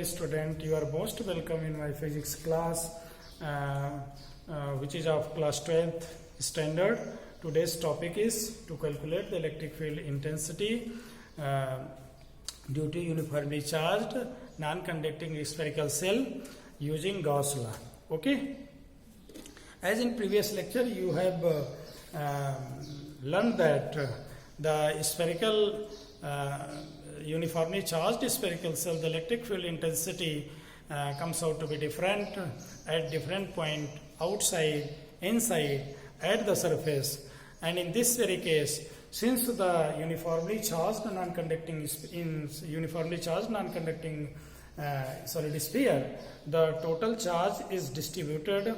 Student, you are most welcome in my physics class, which is of class 12th standard. Today's topic is to calculate the electric field intensity due to uniformly charged non-conducting spherical cell using Gauss law. Okay, as in previous lecture you have learned that the spherical uniformly charged spherical cell, the electric field intensity comes out to be different at different point outside, inside, at the surface. And in this very case, since the uniformly charged non-conducting solid sphere, the total charge is distributed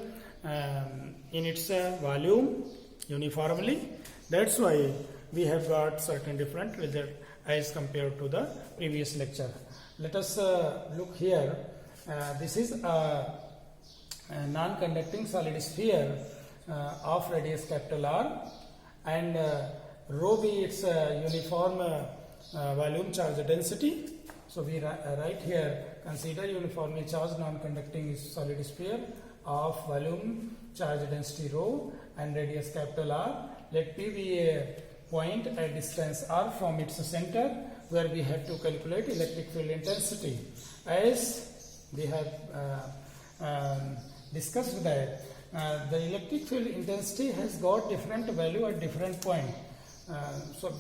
in its volume uniformly. That's why we have got certain different result as compared to the previous lecture. Let us look here. This is a non-conducting solid sphere of radius capital R, and rho b its uniform volume charge density. So we write here, consider uniformly charged non-conducting solid sphere of volume charge density rho and radius capital R. Let P be a point at distance r from its center, where we have to calculate electric field intensity. As we have discussed that the electric field intensity has got different value at different point. So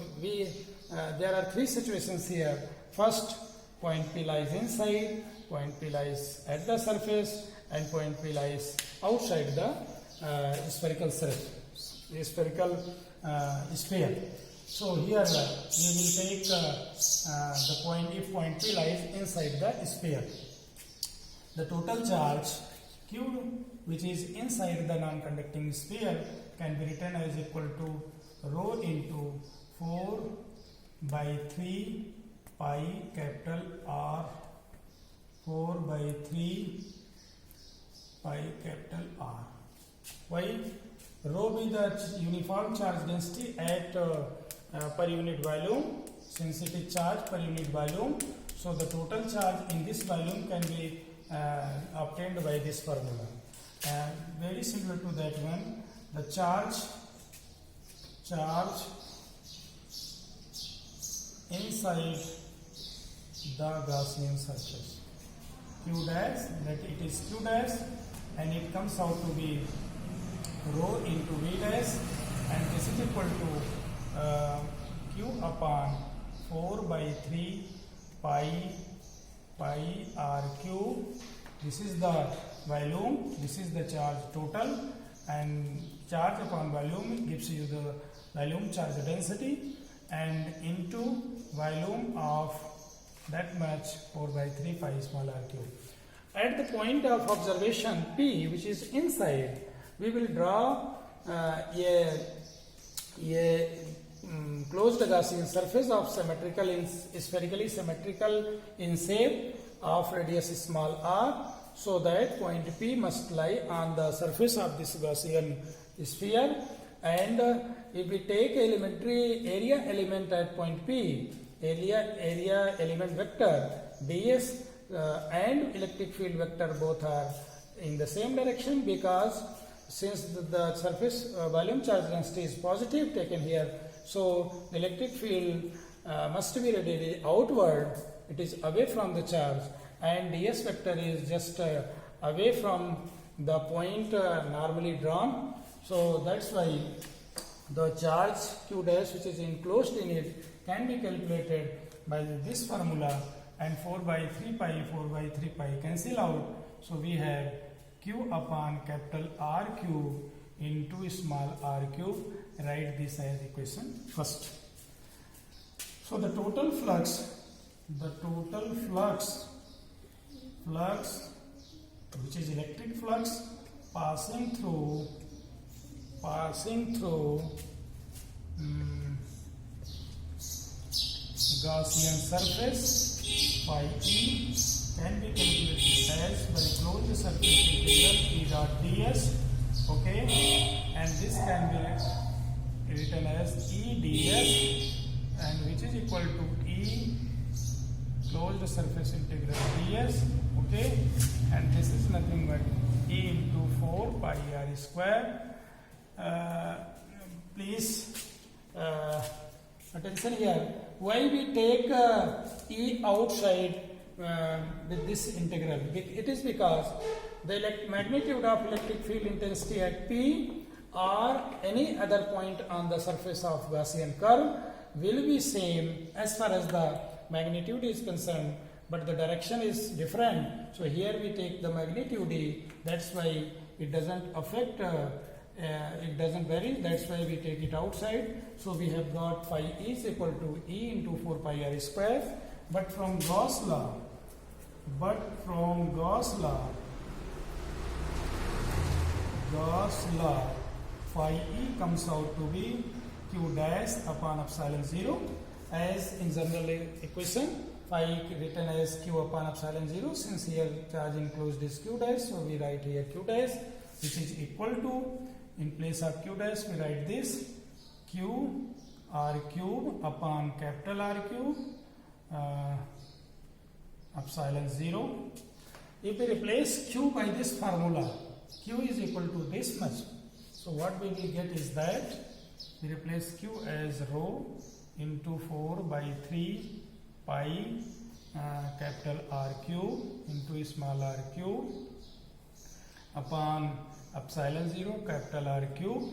there are three situations here. First, point P lies inside, point P lies at the surface, and point P lies outside the spherical surface. Spherical sphere. So here we will take the point, if point P lies inside the sphere. The total charge Q, which is inside the non-conducting sphere, can be written as equal to rho into 4 by 3 pi capital R, 4 by 3 pi capital R. Why? Rho be the uniform charge density at per unit volume. Since it is charge per unit volume, so the total charge in this volume can be obtained by this formula. Very similar to that one, the charge inside the Gaussian surface, Q dash, that it is Q dash, and it comes out to be rho into V dash, and this is equal to Q upon 4 by 3 pi R cube. This is the volume, this is the charge total, and charge upon volume gives you the volume charge density, and into volume of that much 4 by 3 pi small r cube. At the point of observation P, which is inside, we will draw a closed Gaussian surface of spherically symmetrical in shape of radius small r, so that point P must lie on the surface of this Gaussian sphere. And if we take elementary area element at point P, area element vector ds and electric field vector both are in the same direction, because since the surface volume charge density is positive taken here, so the electric field must be radiated outward. It is away from the charge, and ds vector is just away from the point normally drawn. So that's why the charge Q dash, which is enclosed in it, can be calculated by this formula, and 4 by 3 pi cancel out. So we have Q upon capital R cube into small r cube. Write this as equation first. So the total flux, which is electric flux passing through Gaussian surface by E, can be calculated as by closed surface integral E dot ds. Okay, and this can be written as E ds, and which is equal to E closed surface integral ds, okay, and this is nothing but E into 4 pi r square. Please attention here. Why we take E outside with this integral? It is because the magnitude of electric field intensity at P or any other point on the surface of Gaussian curve will be same as far as the magnitude is concerned, but the direction is different. So here we take the magnitude E, that's why it doesn't affect, it doesn't vary, that's why we take it outside. So we have got phi E is equal to E into 4 pi r square, but from Gauss law, phi E comes out to be Q dash upon epsilon 0, as in general equation phi written as Q upon epsilon 0. Since here charge enclosed is Q dash, so we write here Q dash, which is equal to, in place of Q dash we write this Q r cube upon capital R cube epsilon 0. If we replace Q by this formula, Q is equal to this much. So what we will get is that we replace Q as rho into 4 by 3 pi capital R cube into small r cube upon epsilon 0 capital R cube.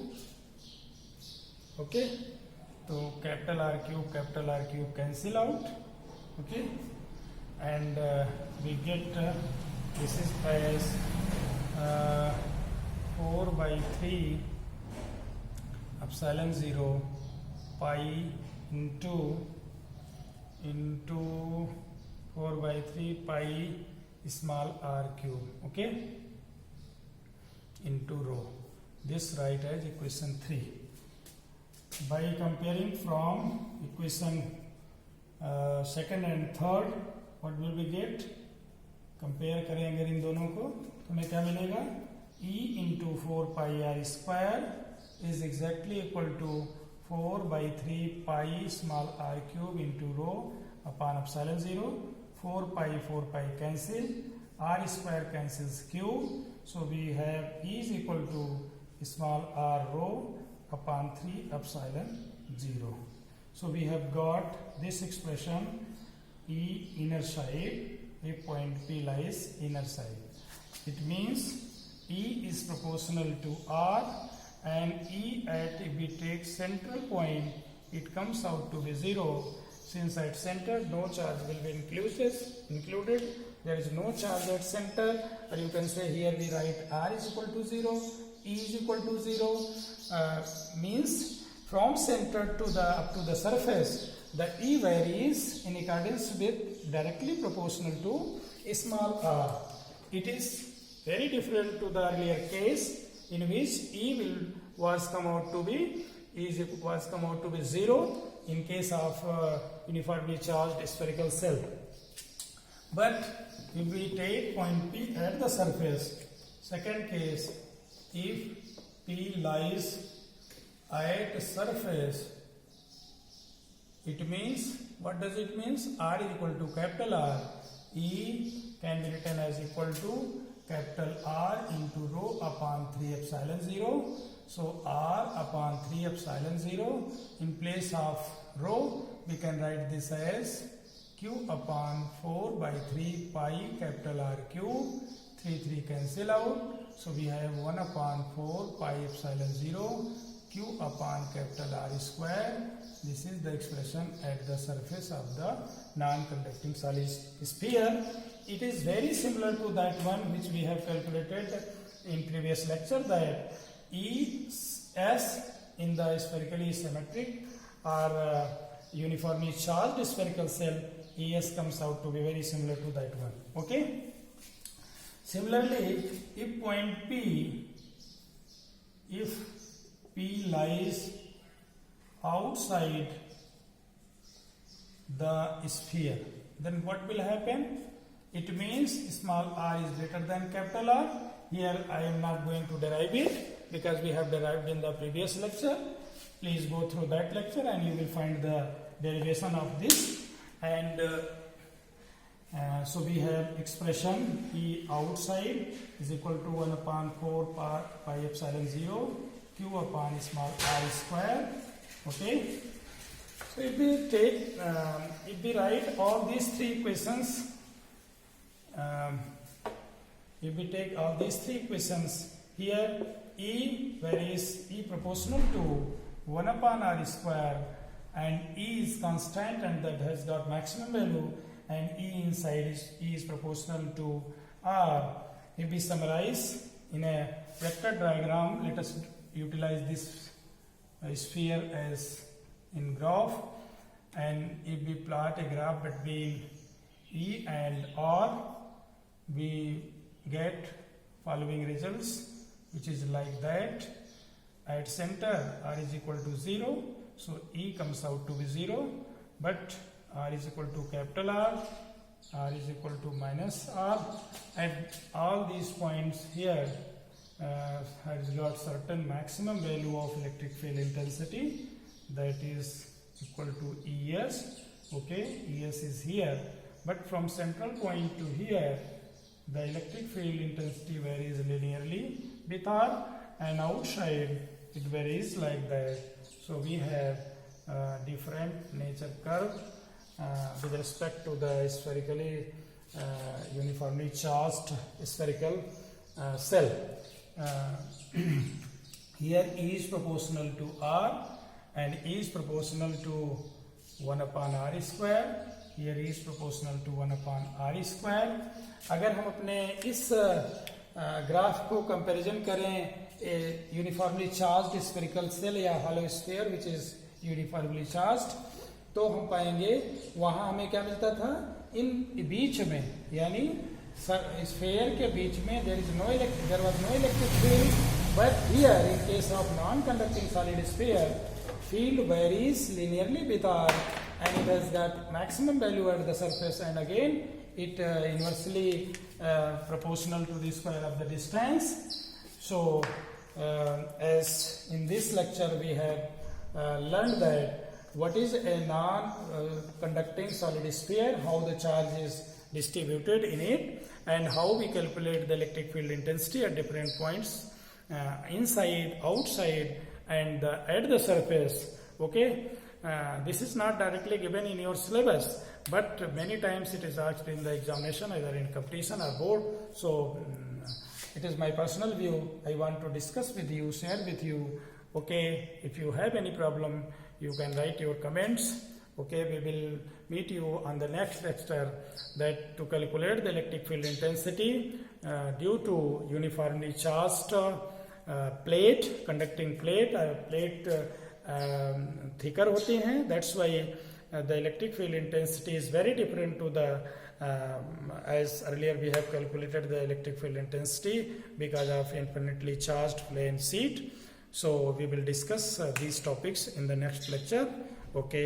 Okay, so capital R cube cancel out. Okay, and we get this is as 4 by 3 epsilon 0 pi into 4 by 3 pi small r cube, okay, into rho. This write as equation 3. By comparing from equation second and third, what will we get? Compare करें अगर इन दोनों को तो हमें क्या मिलेगा? E into 4 pi r square is exactly equal to 4 by 3 pi small r cube into rho upon epsilon 0. 4 pi cancel, r square cancels cube, so we have E is equal to small r rho upon 3 epsilon 0. So we have got this expression E inner side, if point P lies inner side. It means E is proportional to R, and E at, if we take central point, it comes out to be 0. Since at center no charge will be included, there is no charge at center, or you can say here we write R is equal to 0, E is equal to 0, means from center to the up to the surface, the E varies in accordance with directly proportional to small r. It is very different to the earlier case in which E was come out to be 0 in case of uniformly charged spherical cell. But if we take point P at the surface, second case, if P lies at surface, it means, what does it means? R is equal to capital R. E can be written as equal to capital R into rho upon 3 epsilon 0. So R upon 3 epsilon 0. In place of rho, we can write this as Q upon 4 by 3 pi capital R cube. 3 cancel out. So we have 1 upon 4 pi epsilon 0 Q upon capital R square. This is the expression at the surface of the non-conducting solid sphere. It is very similar to that one which we have calculated in previous lecture, that ES in the spherically symmetric or uniformly charged spherical cell, ES comes out to be very similar to that one. Okay. Similarly, if point P, if P lies outside the sphere, then what will happen? It means small r is greater than capital R. Here I am not going to derive it because we have derived in the previous lecture. Please go through that lecture and you will find the derivation of this. And So we have expression E outside is equal to 1 upon 4 pi epsilon 0 Q upon small r square. Okay. So if we write all these three equations, if we take all these three equations here, E, where is E proportional to 1 upon r square, and E is constant and that has got maximum value, and E inside E is proportional to R. If we summarize in a vector diagram, let us utilize this sphere as in graph, and if we plot a graph between E and R, we get following results, which is like that. At center R is equal to 0, so E comes out to be 0, but R is equal to capital R is equal to minus R, and all these points here has got certain maximum value of electric field intensity, that is equal to ES. Okay, ES is here, but from central point to here the electric field intensity varies linearly with R, and outside it varies like that. So we have different nature curve with respect to the spherically uniformly charged spherical cell. Here E is proportional to R and E is proportional to 1 upon R square. Here E is proportional to 1 upon R square. अगर हम अपने इस graph को comparison करें uniformly charged spherical shell या hollow sphere which is uniformly charged, तो हम पाएंगे वहां हमें क्या मिलता था, इन बीच में यानी स्फीयर के बीच में there was no electric field, but here in case of non conducting solid sphere field varies linearly with R, and it has got maximum value at the surface, and again it inversely proportional to the square of the distance. So as in this lecture we have learned that what is a non-conducting solid sphere, how the charge is distributed in it, and how we calculate the electric field intensity at different points inside, outside, and at the surface. Okay, this is not directly given in your syllabus, but many times it is asked in the examination, either in competition or board. So it is my personal view, I want to discuss with you, share with you. Okay, if you have any problem you can write your comments. Okay, we will meet you on the next lecture, that to calculate the electric field intensity due to uniformly charged plate, conducting plate, plate thicker होती हैं, that's why the electric field intensity is very different to the as earlier we have calculated the electric field intensity because of infinitely charged plane sheet. So we will discuss these topics in the next lecture. Okay.